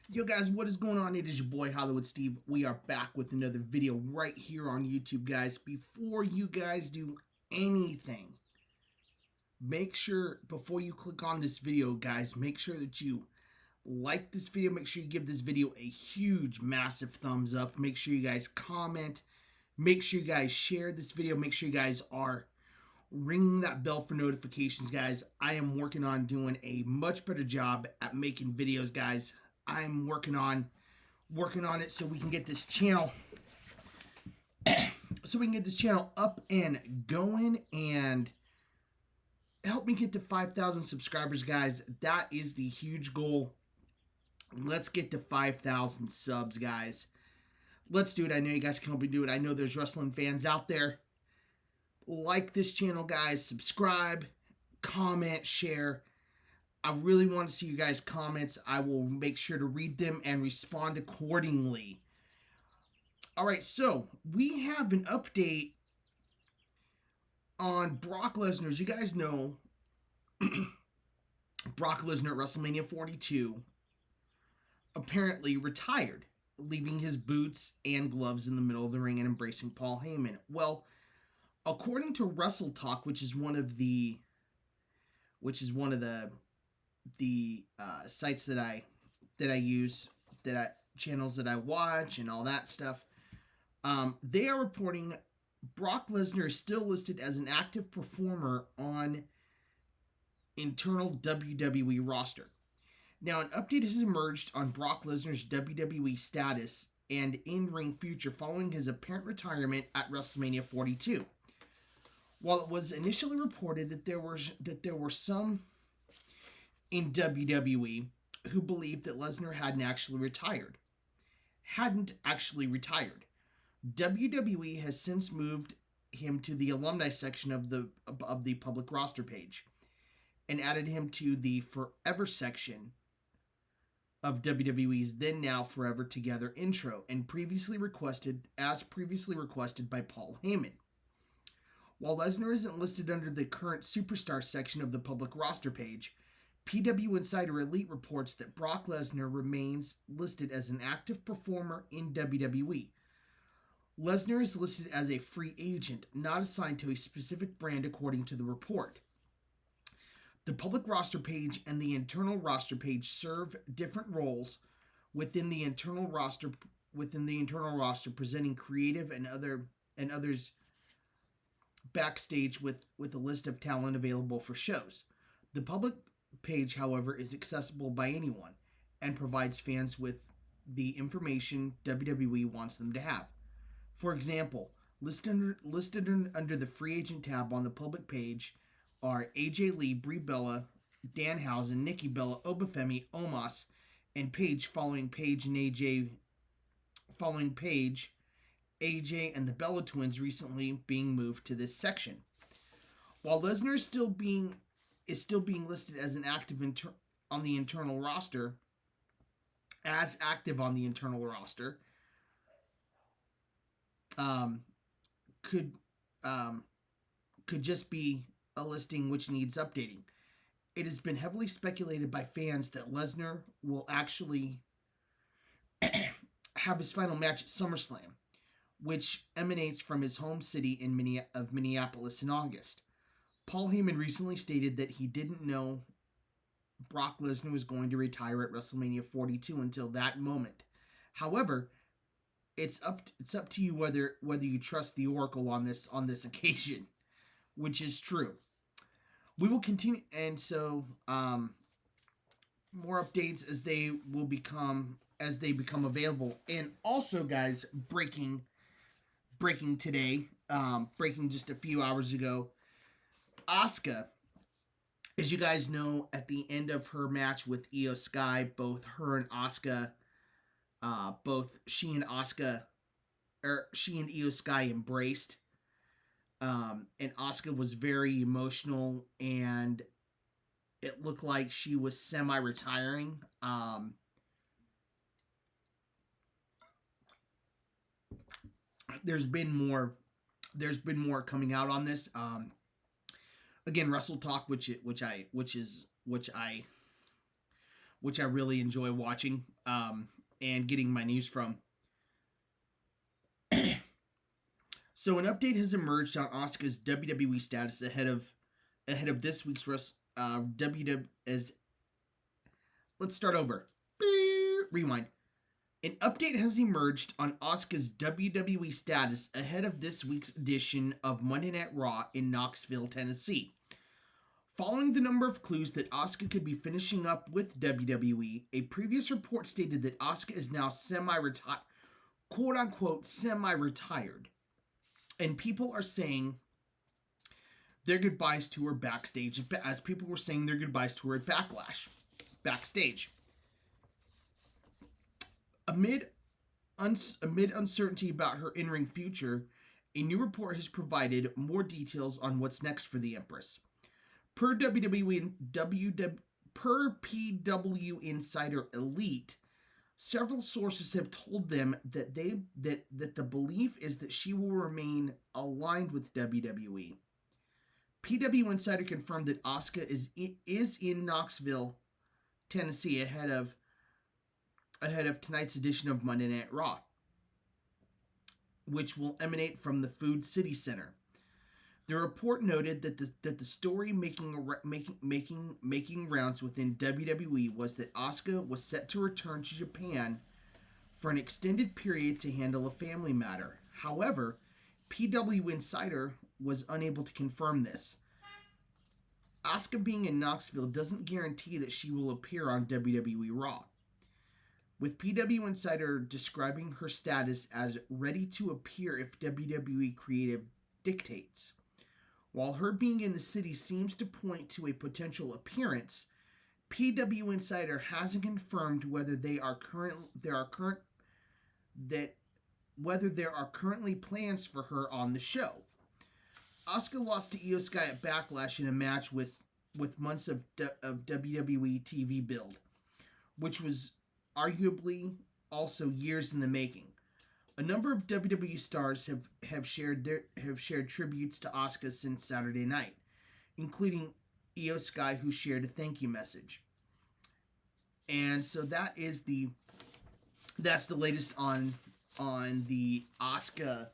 Yo guys, what is going on? It is your boy Hollywood Steve. We are back with another video right here on YouTube, guys. Before you guys do anything, make sure, before you click on this video, guys, make sure that you like this video. Make sure you give this video a huge, massive thumbs up. Make sure you guys comment. Make sure you guys share this video. Make sure you guys are ringing that bell for notifications, guys. I am working on doing a much better job at making videos, guys. I'm working on it so we can get this channel up and going and help me get to 5,000 subscribers, guys. That is the huge goal. Let's get to 5,000 subs, guys. Let's do it. I know you guys can help me do it. I know there's wrestling fans out there. Like this channel, guys. Subscribe, comment, share. I really want to see you guys' comments. I will make sure to read them and respond accordingly. All right, so we have an update on Brock Lesnar. As you guys know, Brock Lesnar at WrestleMania 42 apparently retired, leaving his boots and gloves in the middle of the ring and embracing Paul Heyman. Well, according to Wrestle Talk, which is one of the sites that I use, channels that I watch and all that stuff, they are reporting Brock Lesnar is still listed as an active performer on internal WWE roster. Now, an update has emerged on Brock Lesnar's WWE status and in-ring future following his apparent retirement at WrestleMania 42. While it was initially reported that there were some in WWE who believed that Lesnar hadn't actually retired. WWE has since moved him to the alumni section of the public roster page and added him to the forever section of WWE's then now Forever Together intro and previously requested by Paul Heyman. While Lesnar isn't listed under the current superstar section of the public roster page, PW Insider Elite reports that Brock Lesnar remains listed as an active performer in WWE. Lesnar is listed as a free agent, not assigned to a specific brand according to the report. The public roster page and the internal roster page serve different roles within the internal roster, presenting creative and others backstage with a list of talent available for shows. The public page, however, is accessible by anyone and provides fans with the information WWE wants them to have. For example, listed under the free agent tab on the public page are AJ Lee, Brie Bella, Danhausen, Nikki Bella, Obafemi, Omos, and Paige following Paige, AJ and the Bella twins recently being moved to this section. While Lesnar is still being listed as an active on the internal roster, could just be a listing which needs updating. It has been heavily speculated by fans that Lesnar will actually have his final match at SummerSlam, which emanates from his home city of Minneapolis in August. Paul Heyman recently stated that he didn't know Brock Lesnar was going to retire at WrestleMania 42 until that moment. However, it's up to you whether you trust the Oracle on this occasion, which is true. We will continue, and so more updates as they become available. And also, guys, breaking today, breaking just a few hours ago, AUSKA, as you guys know, at the end of her match with AUSKA, both she and Io Sky embraced. And AUSKA was very emotional, and it looked like she was semi-retiring. There's been more coming out on this. Again, Wrestle Talk, which I really enjoy watching. and getting my news from. So an update has emerged on Asuka's WWE status ahead of this week's WWE as. Let's start over. Rewind. An update has emerged on Asuka's WWE status ahead of this week's edition of Monday Night Raw in Knoxville, Tennessee. Following the number of clues that Asuka could be finishing up with WWE, a previous report stated that Asuka is now semi-retired, quote-unquote semi-retired, and people are saying their goodbyes to her backstage, as people were saying their goodbyes to her at Backlash, backstage. Amid uncertainty about her in-ring future, a new report has provided more details on what's next for the Empress. Per PW Insider Elite, several sources have told them that the belief is that she will remain aligned with WWE. PW Insider confirmed that Asuka is in Knoxville, Tennessee, ahead of tonight's edition of Monday Night Raw, which will emanate from the Food City Center. The report noted that the story making rounds within WWE was that Asuka was set to return to Japan for an extended period to handle a family matter. However, PW Insider was unable to confirm this. Asuka being in Knoxville doesn't guarantee that she will appear on WWE Raw, with PW Insider describing her status as ready to appear if WWE creative dictates. While her being in the city seems to point to a potential appearance, PW Insider hasn't confirmed whether there are currently plans for her on the show. Asuka lost to Io Sky at Backlash in a match with months of WWE TV build, which was arguably also years in the making. A number of WWE stars have shared tributes to Asuka since Saturday night, including Io Sky, who shared a thank you message. And so that's the latest on the Asuka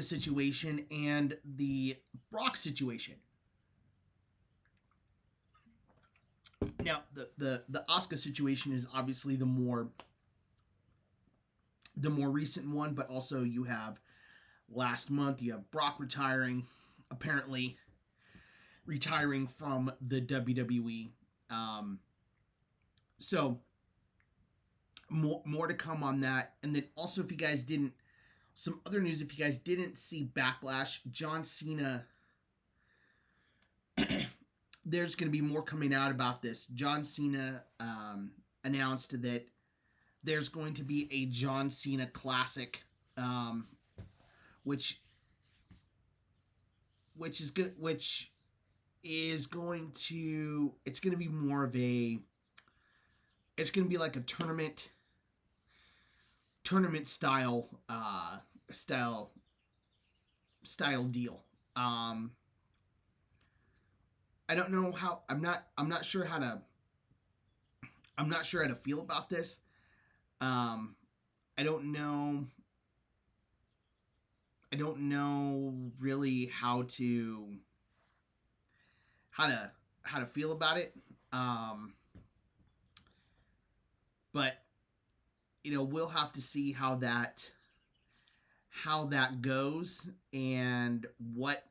situation and the Brock situation. Now, the Asuka situation is obviously the more recent one, but also you have last month, you have Brock apparently retiring from the WWE. So more to come on that. And then also, if you guys didn't see Backlash, John Cena, there's going to be more coming out about this. John Cena announced that there's going to be a John Cena Classic, which is going to be more of a, it's going to be like a tournament style deal. I don't know how, I'm not sure how to feel about this. I don't know really how to feel about it. But we'll have to see how that goes and what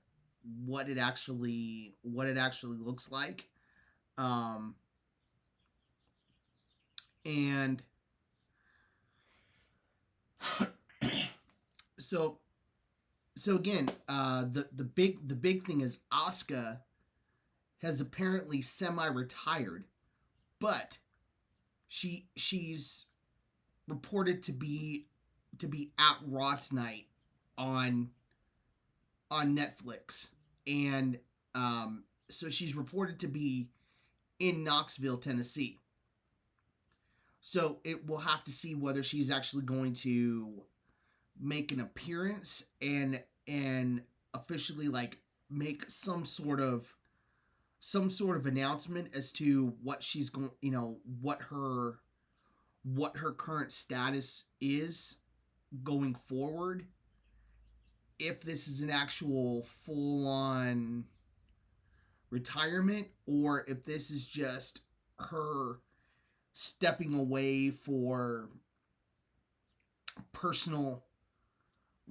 it actually looks like. And so again, the big thing is Asuka has apparently semi-retired, but she's reported to be at Raw tonight on Netflix, and so she's reported to be in Knoxville, Tennessee. So we'll have to see whether she's actually going to make an appearance and officially like make some sort of announcement as to what she's going, what her what her current status is going forward. If this is an actual full-on retirement, or if this is just her stepping away for personal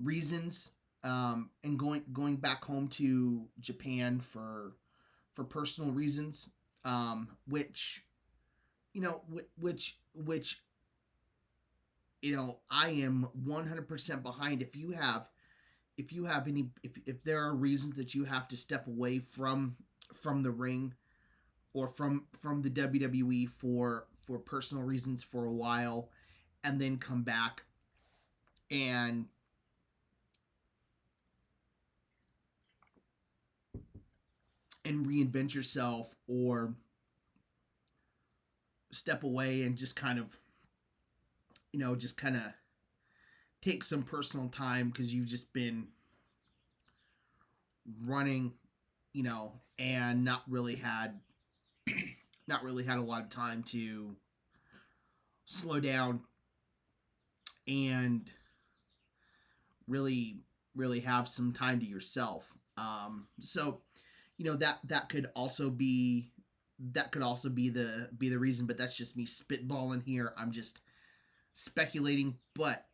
reasons, and going back home to Japan for personal reasons, which I am 100% behind. If you have any, if there are reasons that you have to step away from the ring or from the WWE for personal reasons for a while, and then come back and reinvent yourself, or step away and just kind of take some personal time because you've just been running, and not really had a lot of time to slow down and really have some time to yourself. So that could also be the reason, but that's just me spitballing here. I'm just speculating, but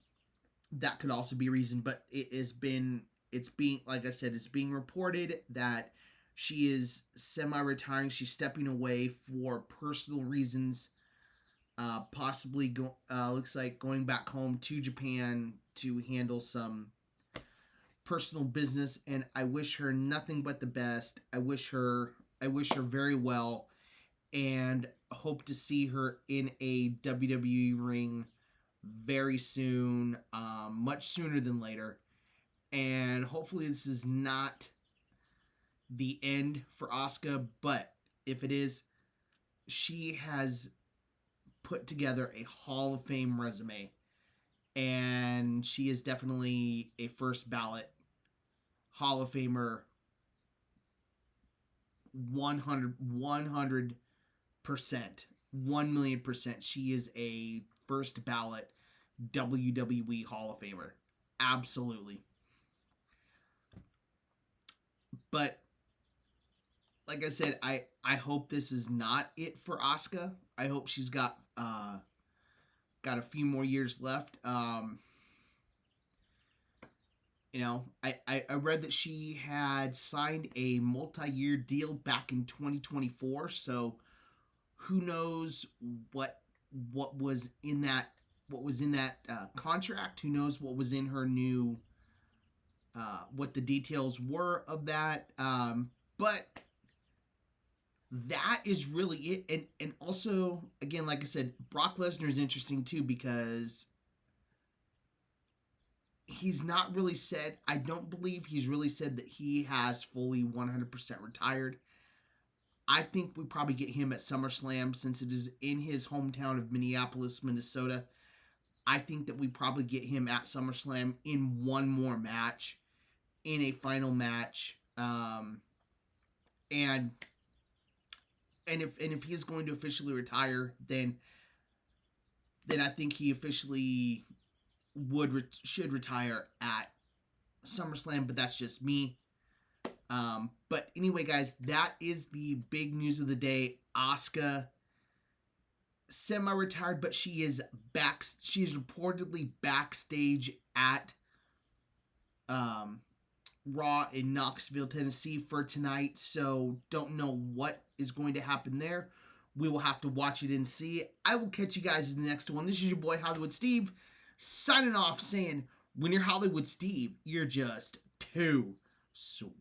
that could also be a reason. But it's being, like I said, it's being reported that she is semi-retiring. She's stepping away for personal reasons. Possibly looks like going back home to Japan to handle some personal business, and I wish her nothing but the best. I wish her very well, and hope to see her in a WWE ring very soon, much sooner than later. And hopefully this is not the end for Asuka, but if it is, she has put together a Hall of Fame resume, and she is definitely a first ballot Hall of Famer. 100%, 1,000,000%. She is a first ballot WWE Hall of Famer. Absolutely. But like I said, I hope this is not it for Asuka. I hope she's got a few more years left. I read that she had signed a multi-year deal back in 2024. So who knows what was in that contract? Who knows what was in her new what the details were of that? But that is really it. And also, again, like I said, Brock Lesnar is interesting too, because he's not really said, I don't believe he's really said that he has fully 100% retired. I think we probably get him at SummerSlam, since it is in his hometown of Minneapolis, Minnesota. I think that we probably get him at SummerSlam in one more match, in a final match. And if he is going to officially retire, then I think he officially should retire at SummerSlam. But that's just me. But anyway, guys, that is the big news of the day. Asuka semi-retired, but she is back. She's reportedly backstage at Raw in Knoxville, Tennessee for tonight. So don't know what is going to happen there. We will have to watch it and see. I will catch you guys in the next one. This is your boy Hollywood Steve, signing off, saying, when you're Hollywood Steve, you're just too sweet.